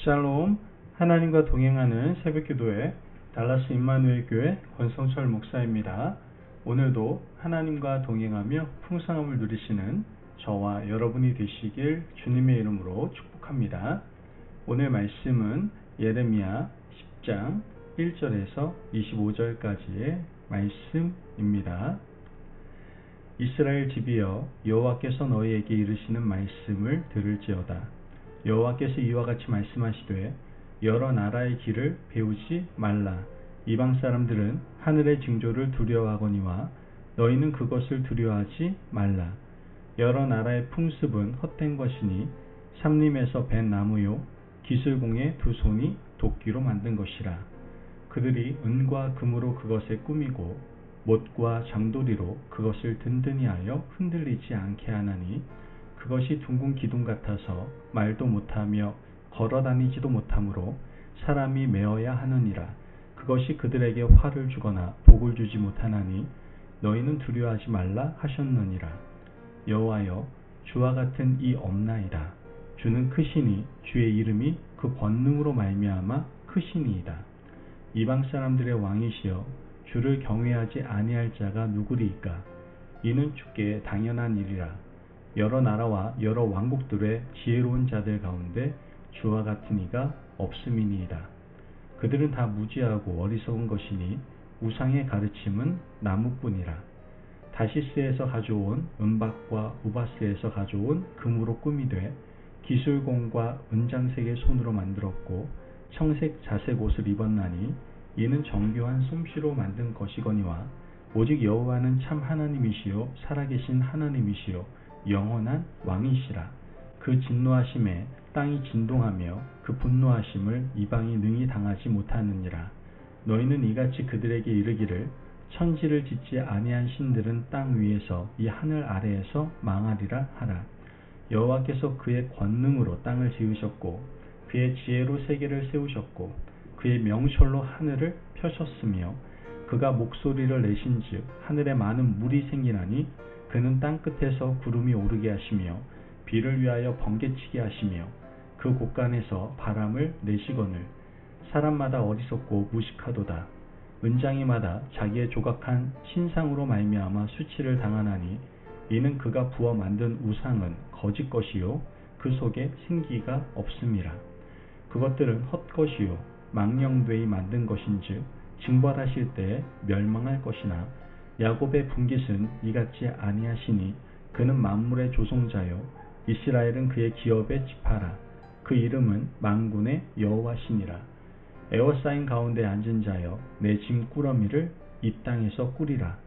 샬롬, 하나님과 동행하는 새벽기도회 달라스 임마누엘 교회 권성철 목사입니다. 오늘도 하나님과 동행하며 풍성함을 누리시는 저와 여러분이 되시길 주님의 이름으로 축복합니다. 오늘 말씀은 예레미야 10장 1절에서 25절까지의 말씀입니다. 이스라엘 집이여, 여호와께서 너희에게 이르시는 말씀을 들을지어다. 여호와께서 이와 같이 말씀하시되, 여러 나라의 길을 배우지 말라. 이방 사람들은 하늘의 징조를 두려워하거니와 너희는 그것을 두려워하지 말라. 여러 나라의 풍습은 헛된 것이니 삼림에서 벤 나무요 기술공의 두 손이 도끼로 만든 것이라. 그들이 은과 금으로 그것에 꾸미고 못과 장도리로 그것을 든든히 하여 흔들리지 않게 하나니, 그것이 둥근 기둥 같아서 말도 못하며 걸어다니지도 못하므로 사람이 메어야 하느니라. 그것이 그들에게 화를 주거나 복을 주지 못하나니 너희는 두려워하지 말라 하셨느니라. 여호와여, 주와 같은 이 없나이다. 주는 크시니 주의 이름이 그 권능으로 말미암아 크시니이다. 이방 사람들의 왕이시여, 주를 경외하지 아니할 자가 누구리이까? 이는 주께 당연한 일이라. 여러 나라와 여러 왕국들의 지혜로운 자들 가운데 주와 같은 이가 없음이니이다. 그들은 다 무지하고 어리석은 것이니 우상의 가르침은 나무뿐이라. 다시스에서 가져온 은박과 우바스에서 가져온 금으로 꾸미되 기술공과 은장색의 손으로 만들었고 청색 자색 옷을 입었나니, 이는 정교한 솜씨로 만든 것이거니와 오직 여호와는 참 하나님이시요 살아계신 하나님이시요 영원한 왕이시라. 그 진노하심에 땅이 진동하며 그 분노하심을 이방이 능히 당하지 못하느니라. 너희는 이같이 그들에게 이르기를, 천지를 짓지 아니한 신들은 땅 위에서 이 하늘 아래에서 망하리라 하라. 여호와께서 그의 권능으로 땅을 지으셨고 그의 지혜로 세계를 세우셨고 그의 명철로 하늘을 펴셨으며, 그가 목소리를 내신즉 하늘에 많은 물이 생기나니, 그는 땅끝에서 구름이 오르게 하시며 비를 위하여 번개치게 하시며 그 곳간에서 바람을 내시거늘. 사람마다 어리석고 무식하도다. 은장이마다 자기의 조각한 신상으로 말미암아 수치를 당하나니, 이는 그가 부어 만든 우상은 거짓 것이요 그 속에 생기가 없음이라. 그것들은 헛것이요 망령되이 만든 것인즉 징벌하실 때에 멸망할 것이나, 야곱의 분깃은 이같이 아니하시니 그는 만물의 조종자요 이스라엘은 그의 기업의 지파라. 그 이름은 만군의 여호와시니라. 에워싸인 가운데 앉은 자여, 내 짐 꾸러미를 이 땅에서 꾸리라.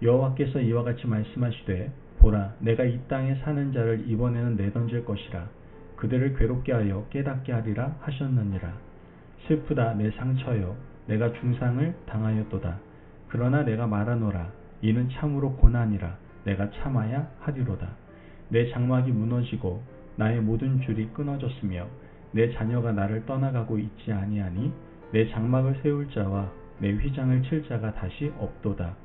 여호와께서 이와 같이 말씀하시되, 보라, 내가 이 땅에 사는 자를 이번에는 내던질 것이라. 그들을 괴롭게 하여 깨닫게 하리라 하셨느니라. 슬프다 내 상처여, 내가 중상을 당하였도다. 그러나 내가 말하노라. 이는 참으로 고난이라. 내가 참아야 하리로다. 내 장막이 무너지고 나의 모든 줄이 끊어졌으며 내 자녀가 나를 떠나가고 있지 아니하니, 내 장막을 세울 자와 내 휘장을 칠 자가 다시 없도다.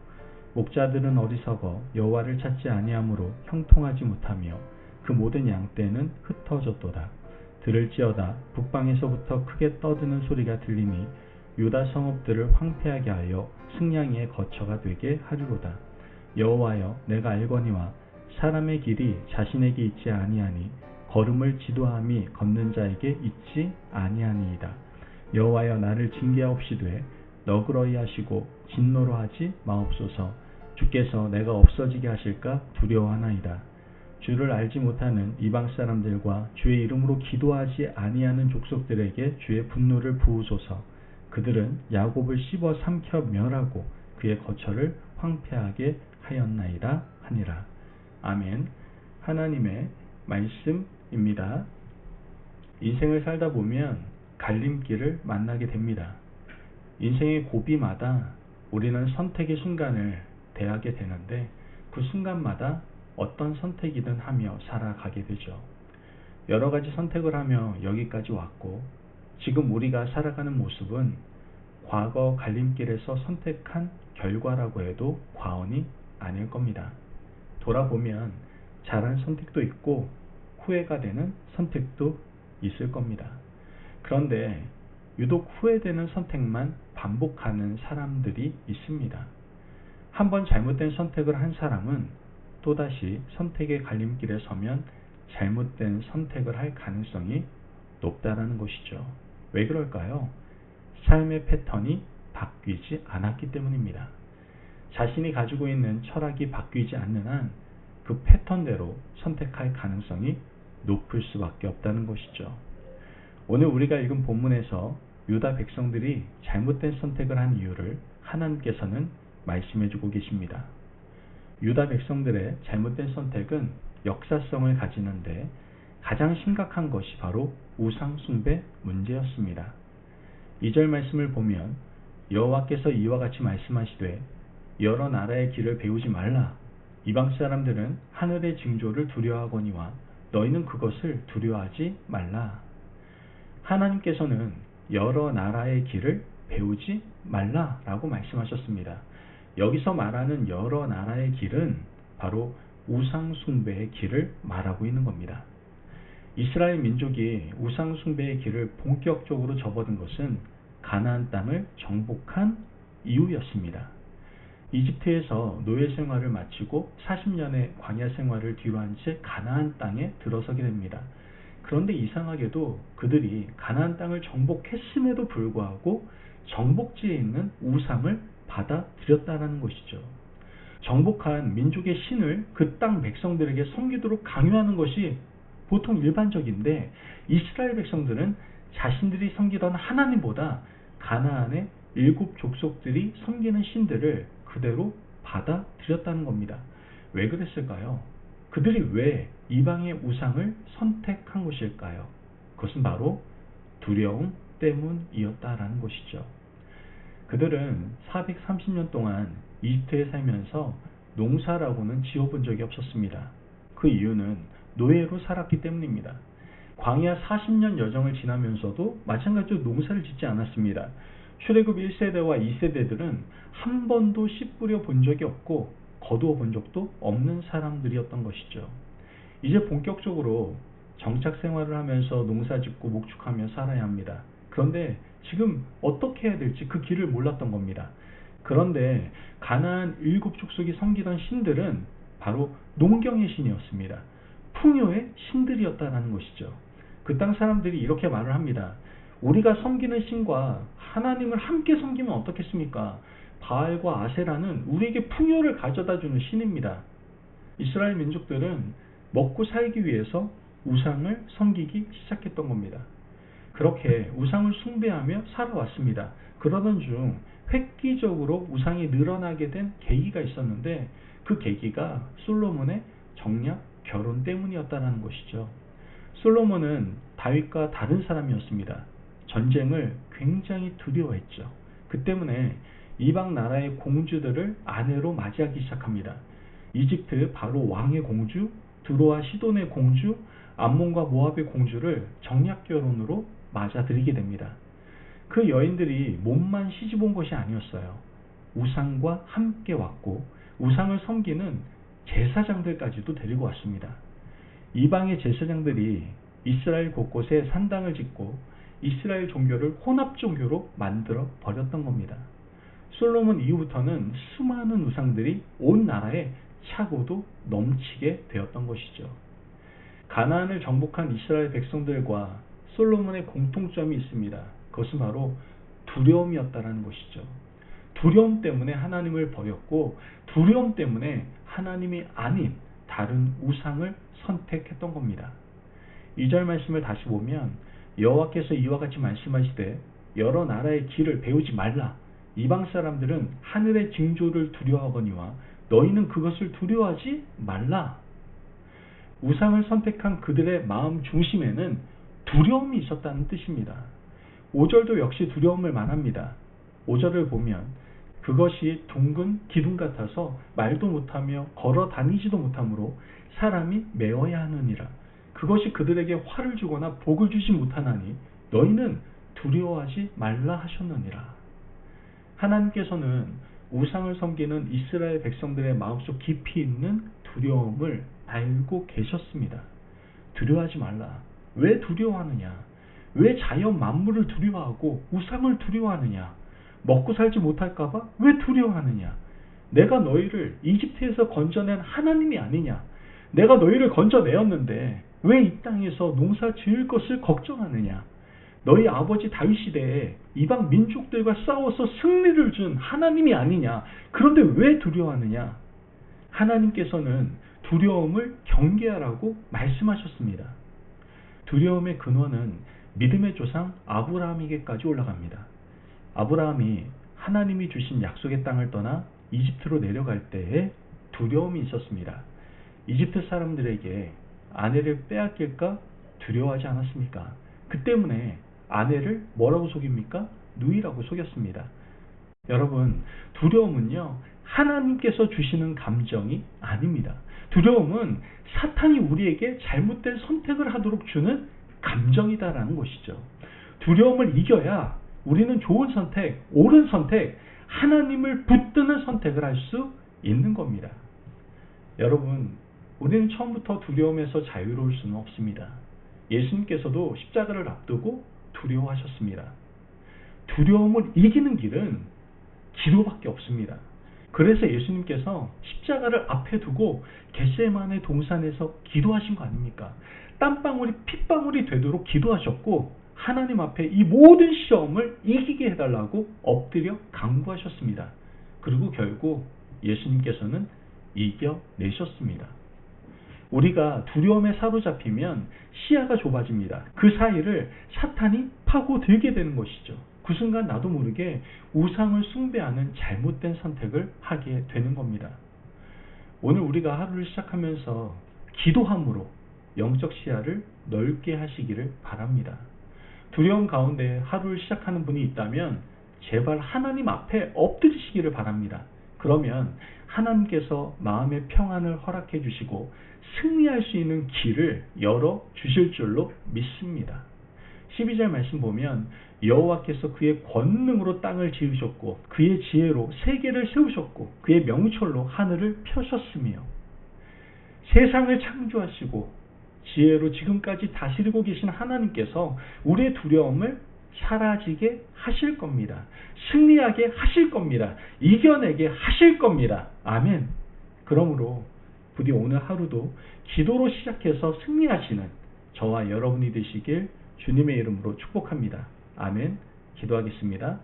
목자들은 어리석어 여호와를 찾지 아니하므로 형통하지 못하며 그 모든 양떼는 흩어졌도다. 들을지어다. 북방에서부터 크게 떠드는 소리가 들리니 유다 성읍들을 황폐하게 하여 승냥이의 거처가 되게 하리로다. 여호와여, 내가 알거니와 사람의 길이 자신에게 있지 아니하니 걸음을 지도함이 걷는 자에게 있지 아니하니이다. 여호와여, 나를 징계하옵시되 너그러이 하시고 진노로 하지 마옵소서. 주께서 내가 없어지게 하실까 두려워하나이다. 주를 알지 못하는 이방 사람들과 주의 이름으로 기도하지 아니하는 족속들에게 주의 분노를 부으소서. 그들은 야곱을 씹어 삼켜 멸하고 그의 거처를 황폐하게 하였나이다 하니라. 아멘. 하나님의 말씀입니다. 인생을 살다 보면 갈림길을 만나게 됩니다. 인생의 고비마다 우리는 선택의 순간을 대하게 되는데, 그 순간마다 어떤 선택이든 하며 살아가게 되죠. 여러 가지 선택을 하며 여기까지 왔고, 지금 우리가 살아가는 모습은 과거 갈림길에서 선택한 결과라고 해도 과언이 아닐 겁니다. 돌아보면 잘한 선택도 있고 후회가 되는 선택도 있을 겁니다. 그런데 유독 후회되는 선택만 반복하는 사람들이 있습니다. 한번 잘못된 선택을 한 사람은 또다시 선택의 갈림길에 서면 잘못된 선택을 할 가능성이 높다라는 것이죠. 왜 그럴까요? 삶의 패턴이 바뀌지 않았기 때문입니다. 자신이 가지고 있는 철학이 바뀌지 않는 한 그 패턴대로 선택할 가능성이 높을 수밖에 없다는 것이죠. 오늘 우리가 읽은 본문에서 유다 백성들이 잘못된 선택을 한 이유를 하나님께서는 말씀해주고 계십니다. 유다 백성들의 잘못된 선택은 역사성을 가지는데 가장 심각한 것이 바로 우상 숭배 문제였습니다. 2절 말씀을 보면 여호와께서 이와 같이 말씀하시되 여러 나라의 길을 배우지 말라. 이방 사람들은 하늘의 징조를 두려워하거니와 너희는 그것을 두려워하지 말라. 하나님께서는 여러 나라의 길을 배우지 말라라고 말씀하셨습니다. 여기서 말하는 여러 나라의 길은 바로 우상 숭배의 길을 말하고 있는 겁니다. 이스라엘 민족이 우상 숭배의 길을 본격적으로 접어든 것은 가나안 땅을 정복한 이후였습니다. 이집트에서 노예 생활을 마치고 40년의 광야 생활을 뒤로한 채 가나안 땅에 들어서게 됩니다. 그런데 이상하게도 그들이 가나안 땅을 정복했음에도 불구하고 정복지에 있는 우상을 받아들였다는 것이죠. 정복한 민족의 신을 그 땅 백성들에게 섬기도록 강요하는 것이 보통 일반적인데 이스라엘 백성들은 자신들이 섬기던 하나님보다 가나안의 7 족속들이 섬기는 신들을 그대로 받아들였다는 겁니다. 왜 그랬을까요? 그들이 왜 이방의 우상을 선택한 것일까요? 그것은 바로 두려움 때문이었다라는 것이죠. 그들은 430년 동안 이집트에 살면서 농사라고는 지어본 적이 없었습니다. 그 이유는 노예로 살았기 때문입니다. 광야 40년 여정을 지나면서도 마찬가지로 농사를 짓지 않았습니다. 출애굽 1세대와 2세대들은 한 번도 씨 뿌려 본 적이 없고 거두어 본 적도 없는 사람들이었던 것이죠. 이제 본격적으로 정착 생활을 하면서 농사 짓고 목축하며 살아야 합니다. 그런데 지금 어떻게 해야 될지 그 길을 몰랐던 겁니다. 그런데 가나안 7 족속이 섬기던 신들은 바로 농경의 신이었습니다. 풍요의 신들이었다는 것이죠. 그 땅 사람들이 이렇게 말을 합니다. 우리가 섬기는 신과 하나님을 함께 섬기면 어떻겠습니까? 바알과 아세라는 우리에게 풍요를 가져다주는 신입니다. 이스라엘 민족들은 먹고 살기 위해서 우상을 섬기기 시작했던 겁니다. 그렇게 우상을 숭배하며 살아왔습니다. 그러던 중 획기적으로 우상이 늘어나게 된 계기가 있었는데 그 계기가 솔로몬의 정략 결혼 때문이었다는 것이죠. 솔로몬은 다윗과 다른 사람이었습니다. 전쟁을 굉장히 두려워했죠. 그 때문에 이방 나라의 공주들을 아내로 맞이하기 시작합니다. 이집트 바로 왕의 공주, 드로아 시돈의 공주, 암몬과 모압의 공주를 정략 결혼으로 맞아들이게 됩니다. 그 여인들이 몸만 시집온 것이 아니었어요. 우상과 함께 왔고 우상을 섬기는 제사장들까지도 데리고 왔습니다. 이방의 제사장들이 이스라엘 곳곳에 산당을 짓고 이스라엘 종교를 혼합 종교로 만들어 버렸던 겁니다. 솔로몬 이후부터는 수많은 우상들이 온 나라에 차고도 넘치게 되었던 것이죠. 가나안을 정복한 이스라엘 백성들과 솔로몬의 공통점이 있습니다. 그것은 바로 두려움이었다는 것이죠. 두려움 때문에 하나님을 버렸고 두려움 때문에 하나님이 아닌 다른 우상을 선택했던 겁니다. 2절 말씀을 다시 보면 여호와께서 이와 같이 말씀하시되 여러 나라의 길을 배우지 말라. 이방 사람들은 하늘의 징조를 두려워하거니와 너희는 그것을 두려워하지 말라. 우상을 선택한 그들의 마음 중심에는 두려움이 있었다는 뜻입니다. 5절도 역시 두려움을 말합니다. 5절을 보면 그것이 둥근 기둥 같아서 말도 못하며 걸어 다니지도 못하므로 사람이 메어야 하느니라. 그것이 그들에게 화를 주거나 복을 주지 못하나니 너희는 두려워하지 말라 하셨느니라. 하나님께서는 우상을 섬기는 이스라엘 백성들의 마음속 깊이 있는 두려움을 알고 계셨습니다. 두려워하지 말라. 왜 두려워하느냐? 왜 자연 만물을 두려워하고 우상을 두려워하느냐? 먹고 살지 못할까봐 왜 두려워하느냐? 내가 너희를 이집트에서 건져낸 하나님이 아니냐? 내가 너희를 건져내었는데 왜 이 땅에서 농사 지을 것을 걱정하느냐? 너희 아버지 다윗 시대에 이방 민족들과 싸워서 승리를 준 하나님이 아니냐? 그런데 왜 두려워하느냐? 하나님께서는 두려움을 경계하라고 말씀하셨습니다. 두려움의 근원은 믿음의 조상 아브라함에게까지 올라갑니다. 아브라함이 하나님이 주신 약속의 땅을 떠나 이집트로 내려갈 때에 두려움이 있었습니다. 이집트 사람들에게 아내를 빼앗길까 두려워하지 않았습니까? 그 때문에 아내를 뭐라고 속입니까? 누이라고 속였습니다. 여러분, 두려움은요, 하나님께서 주시는 감정이 아닙니다. 두려움은 사탄이 우리에게 잘못된 선택을 하도록 주는 감정이다라는 것이죠. 두려움을 이겨야 우리는 좋은 선택, 옳은 선택, 하나님을 붙드는 선택을 할 수 있는 겁니다. 여러분, 우리는 처음부터 두려움에서 자유로울 수는 없습니다. 예수님께서도 십자가를 앞두고 두려워하셨습니다. 두려움을 이기는 길은 기도밖에 없습니다. 그래서 예수님께서 십자가를 앞에 두고 겟세마네 동산에서 기도하신 거 아닙니까? 땀방울이 핏방울이 되도록 기도하셨고 하나님 앞에 이 모든 시험을 이기게 해달라고 엎드려 간구하셨습니다. 그리고 결국 예수님께서는 이겨내셨습니다. 우리가 두려움에 사로잡히면 시야가 좁아집니다. 그 사이를 사탄이 파고들게 되는 것이죠. 그 순간 나도 모르게 우상을 숭배하는 잘못된 선택을 하게 되는 겁니다. 오늘 우리가 하루를 시작하면서 기도함으로 영적 시야를 넓게 하시기를 바랍니다. 두려움 가운데 하루를 시작하는 분이 있다면 제발 하나님 앞에 엎드리시기를 바랍니다. 그러면 하나님께서 마음의 평안을 허락해 주시고 승리할 수 있는 길을 열어 주실 줄로 믿습니다. 12절 말씀 보면 여호와께서 그의 권능으로 땅을 지으셨고 그의 지혜로 세계를 세우셨고 그의 명철로 하늘을 펴셨으며 세상을 창조하시고 지혜로 지금까지 다스리고 계신 하나님께서 우리의 두려움을 사라지게 하실 겁니다. 승리하게 하실 겁니다. 이겨내게 하실 겁니다. 아멘. 그러므로 부디 오늘 하루도 기도로 시작해서 승리하시는 저와 여러분이 되시길 주님의 이름으로 축복합니다. 아멘. 기도하겠습니다.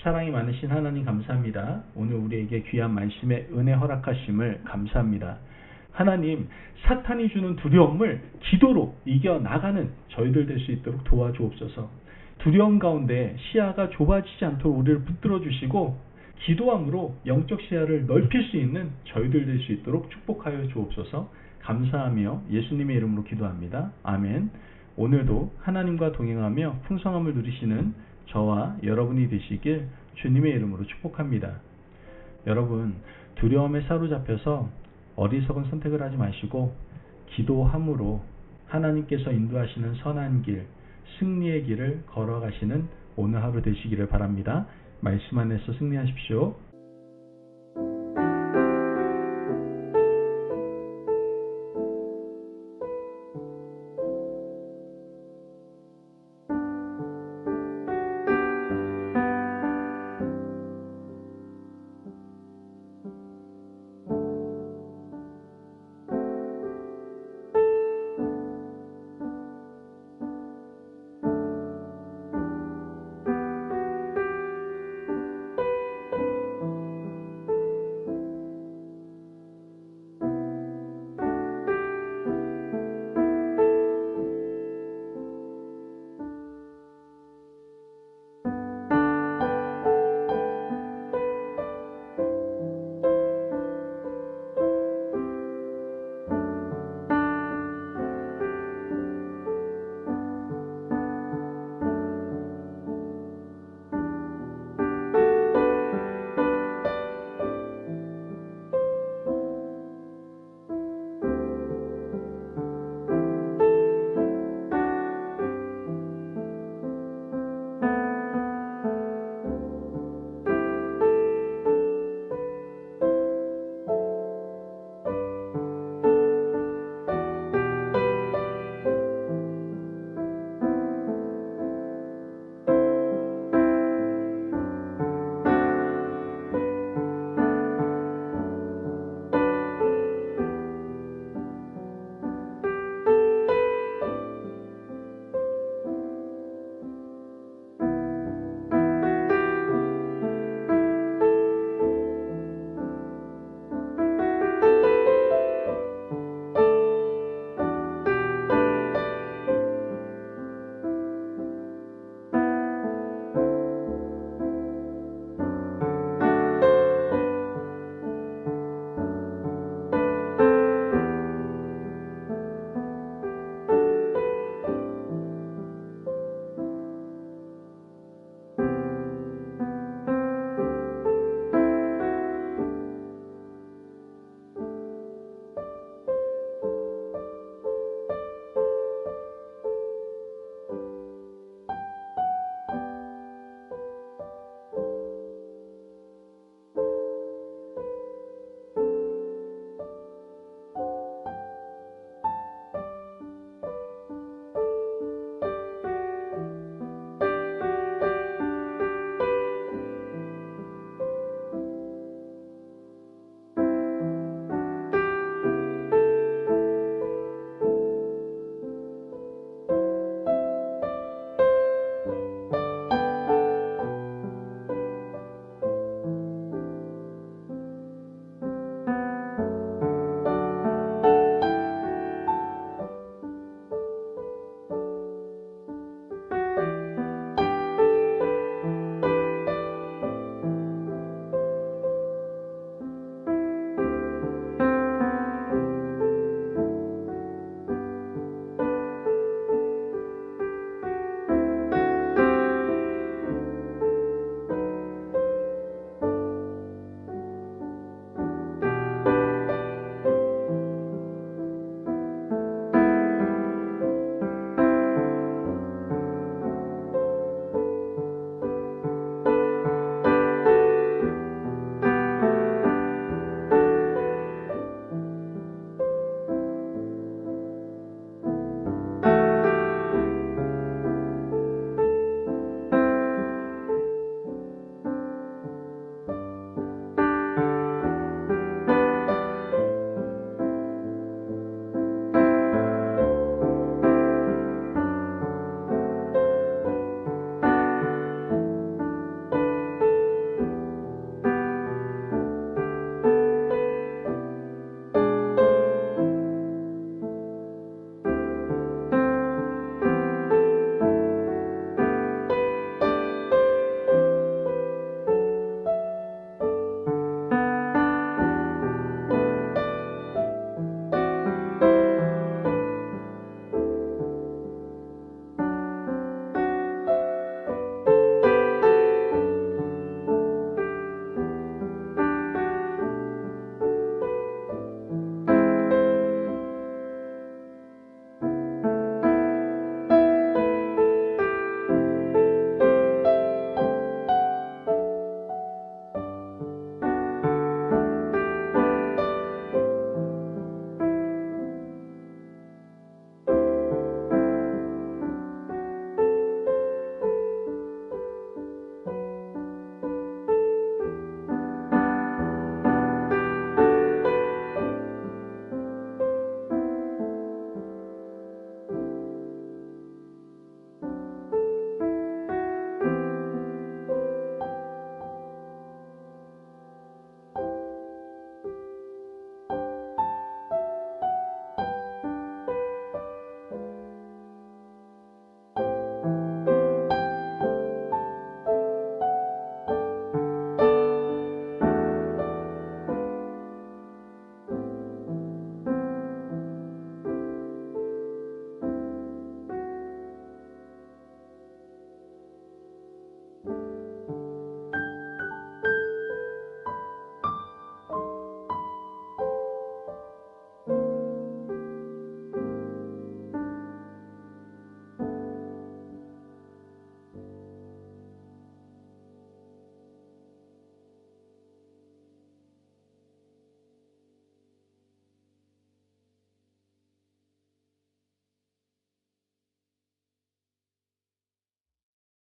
사랑이 많으신 하나님 감사합니다. 오늘 우리에게 귀한 말씀의 은혜 허락하심을 감사합니다. 하나님, 사탄이 주는 두려움을 기도로 이겨나가는 저희들 될 수 있도록 도와주옵소서. 두려움 가운데 시야가 좁아지지 않도록 우리를 붙들어 주시고 기도함으로 영적 시야를 넓힐 수 있는 저희들 될 수 있도록 축복하여 주옵소서. 감사하며 예수님의 이름으로 기도합니다. 아멘. 오늘도 하나님과 동행하며 풍성함을 누리시는 저와 여러분이 되시길 주님의 이름으로 축복합니다. 여러분, 두려움에 사로잡혀서 어리석은 선택을 하지 마시고 기도함으로 하나님께서 인도하시는 선한 길, 승리의 길을 걸어가시는 오늘 하루 되시기를 바랍니다. 말씀 안에서 승리하십시오.